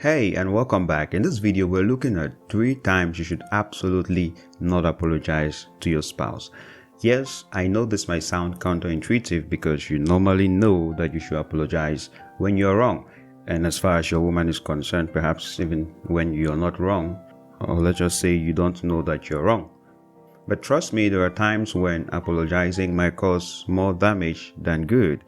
Hey, and welcome back. In this video, we're looking at 3 times you should absolutely not apologize to your spouse. Yes, I know this might sound counterintuitive because you normally know that you should apologize when you're wrong. And as far as your woman is concerned, perhaps even when you're not wrong, or let's just say you don't know that you're wrong. But trust me, there are times when apologizing might cause more damage than good.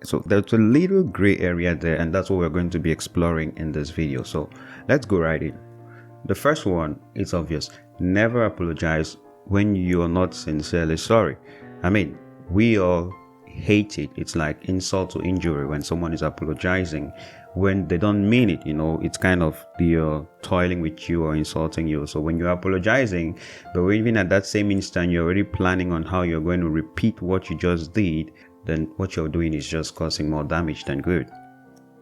So there's a little gray area there, and that's what we're going to be exploring in this video. So let's go right in. The first one is obvious. Never apologize when you're not sincerely sorry. I mean, we all hate it. It's like insult to injury when someone is apologizing when they don't mean it. It's kind of they're toiling with you or insulting you. So when you're apologizing, but even at that same instant, you're already planning on how you're going to repeat what you just did, then what you're doing is just causing more damage than good.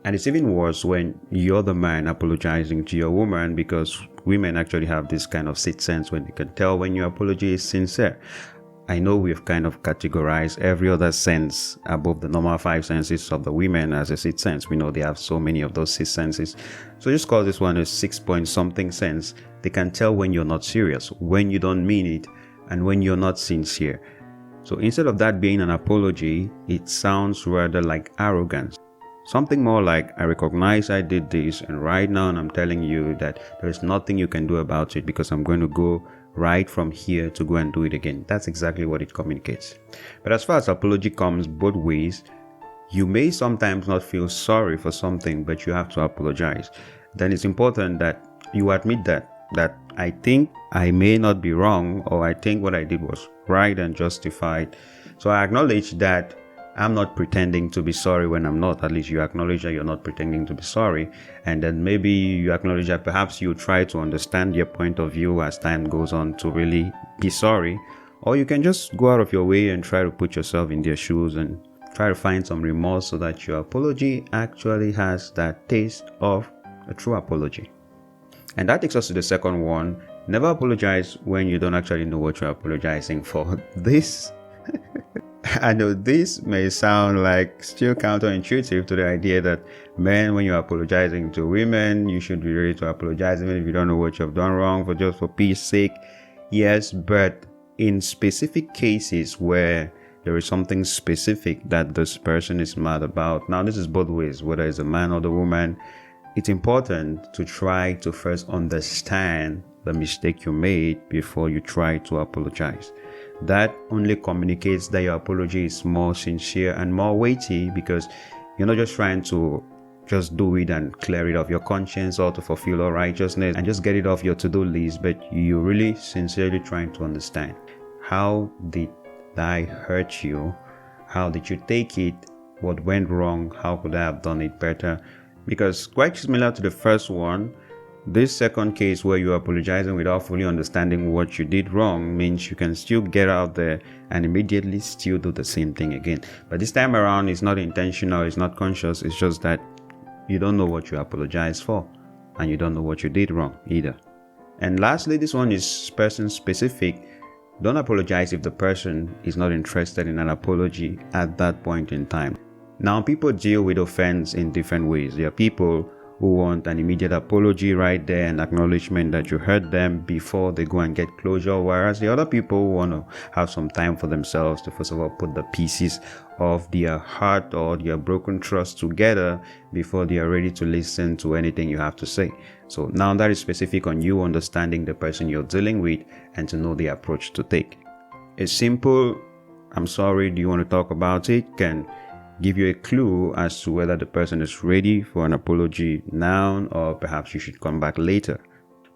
And it's even worse when you're the man apologizing to your woman, because women actually have this kind of sixth sense when they can tell when your apology is sincere. I know we've kind of categorized every other sense above the normal 5 senses of the women as a sixth sense. We know they have so many of those 6 senses. So just call this one a 6-point-something sense. They can tell when you're not serious, when you don't mean it, and when you're not sincere. So instead of that being an apology, it sounds rather like arrogance. Something more like, I recognize I did this, and right now I'm telling you that there's nothing you can do about it because I'm going to go right from here to go and do it again. That's exactly what it communicates. But as far as apology comes both ways, you may sometimes not feel sorry for something, but you have to apologize. Then it's important that you admit that I think I may not be wrong, or I think what I did was right and justified. So I acknowledge that I'm not pretending to be sorry when I'm not. At least you acknowledge that you're not pretending to be sorry. And then maybe you acknowledge that perhaps you try to understand their point of view as time goes on to really be sorry. Or you can just go out of your way and try to put yourself in their shoes and try to find some remorse so that your apology actually has that taste of a true apology. And that takes us to the second one. Never apologize when you don't actually know what you're apologizing for. This, I know this may sound like still counterintuitive to the idea that men, when you're apologizing to women, you should be ready to apologize even if you don't know what you've done wrong, for peace sake. Yes, but in specific cases where there is something specific that this person is mad about. Now, this is both ways, whether it's a man or the woman. It's important to try to first understand the mistake you made before you try to apologize. That only communicates that your apology is more sincere and more weighty, because you're not just trying to just do it and clear it off your conscience or to fulfill all righteousness and just get it off your to-do list, but you're really sincerely trying to understand, how did I hurt you? How did you take it? What went wrong? How could I have done it better? Because quite similar to the first one, this second case where you're apologizing without fully understanding what you did wrong means you can still get out there and immediately still do the same thing again. But this time around, it's not intentional, it's not conscious, it's just that you don't know what you apologize for and you don't know what you did wrong either. And lastly, this one is person specific. Don't apologize if the person is not interested in an apology at that point in time. Now, people deal with offense in different ways. There are people who want an immediate apology right there and acknowledgement that you hurt them before they go and get closure, whereas the other people want to have some time for themselves to first of all put the pieces of their heart or their broken trust together before they are ready to listen to anything you have to say. So now that is specific on you understanding the person you're dealing with and to know the approach to take. A simple "I'm sorry, do you want to talk about it?" can give you a clue as to whether the person is ready for an apology now, or perhaps you should come back later.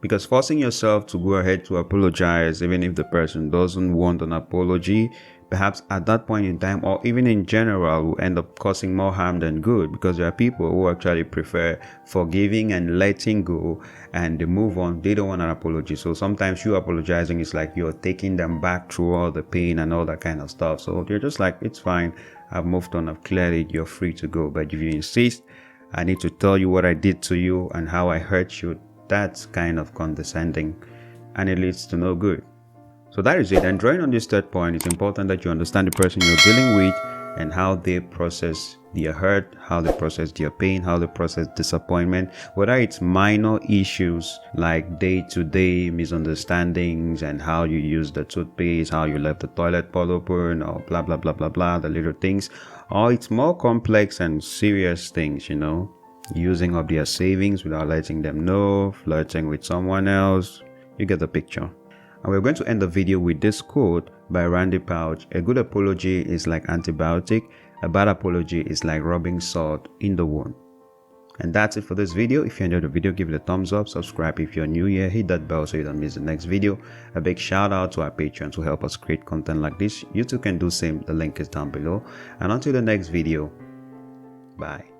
Because forcing yourself to go ahead to apologize even if the person doesn't want an apology, perhaps at that point in time or even in general, will end up causing more harm than good, because there are people who actually prefer forgiving and letting go and they move on. They don't want an apology. So sometimes you apologizing is like you're taking them back through all the pain and all that kind of stuff. So they're just like, it's fine, I've moved on, I've cleared it, you're free to go. But if you insist, I need to tell you what I did to you and how I hurt you, that's kind of condescending and it leads to no good. So that is it. And drawing on this third point, it's important that you understand the person you're dealing with and how they process their hurt, how they process their pain, how they process disappointment, whether it's minor issues like day-to-day misunderstandings and how you use the toothpaste, how you left the toilet pot open, or blah blah blah blah blah, the little things, or it's more complex and serious things, you know, using up their savings without letting them know, flirting with someone else. You get the picture. And we're going to end the video with this quote by Randy Pouch: "A good apology is like antibiotic, a bad apology is like rubbing salt in the wound." And that's it for this video. If you enjoyed the video, give it a thumbs up, subscribe if you're new here, hit that bell so you don't miss the next video. A big shout out to our patrons who help us create content like this. You too can do same, the link is down below. And until the next video, bye.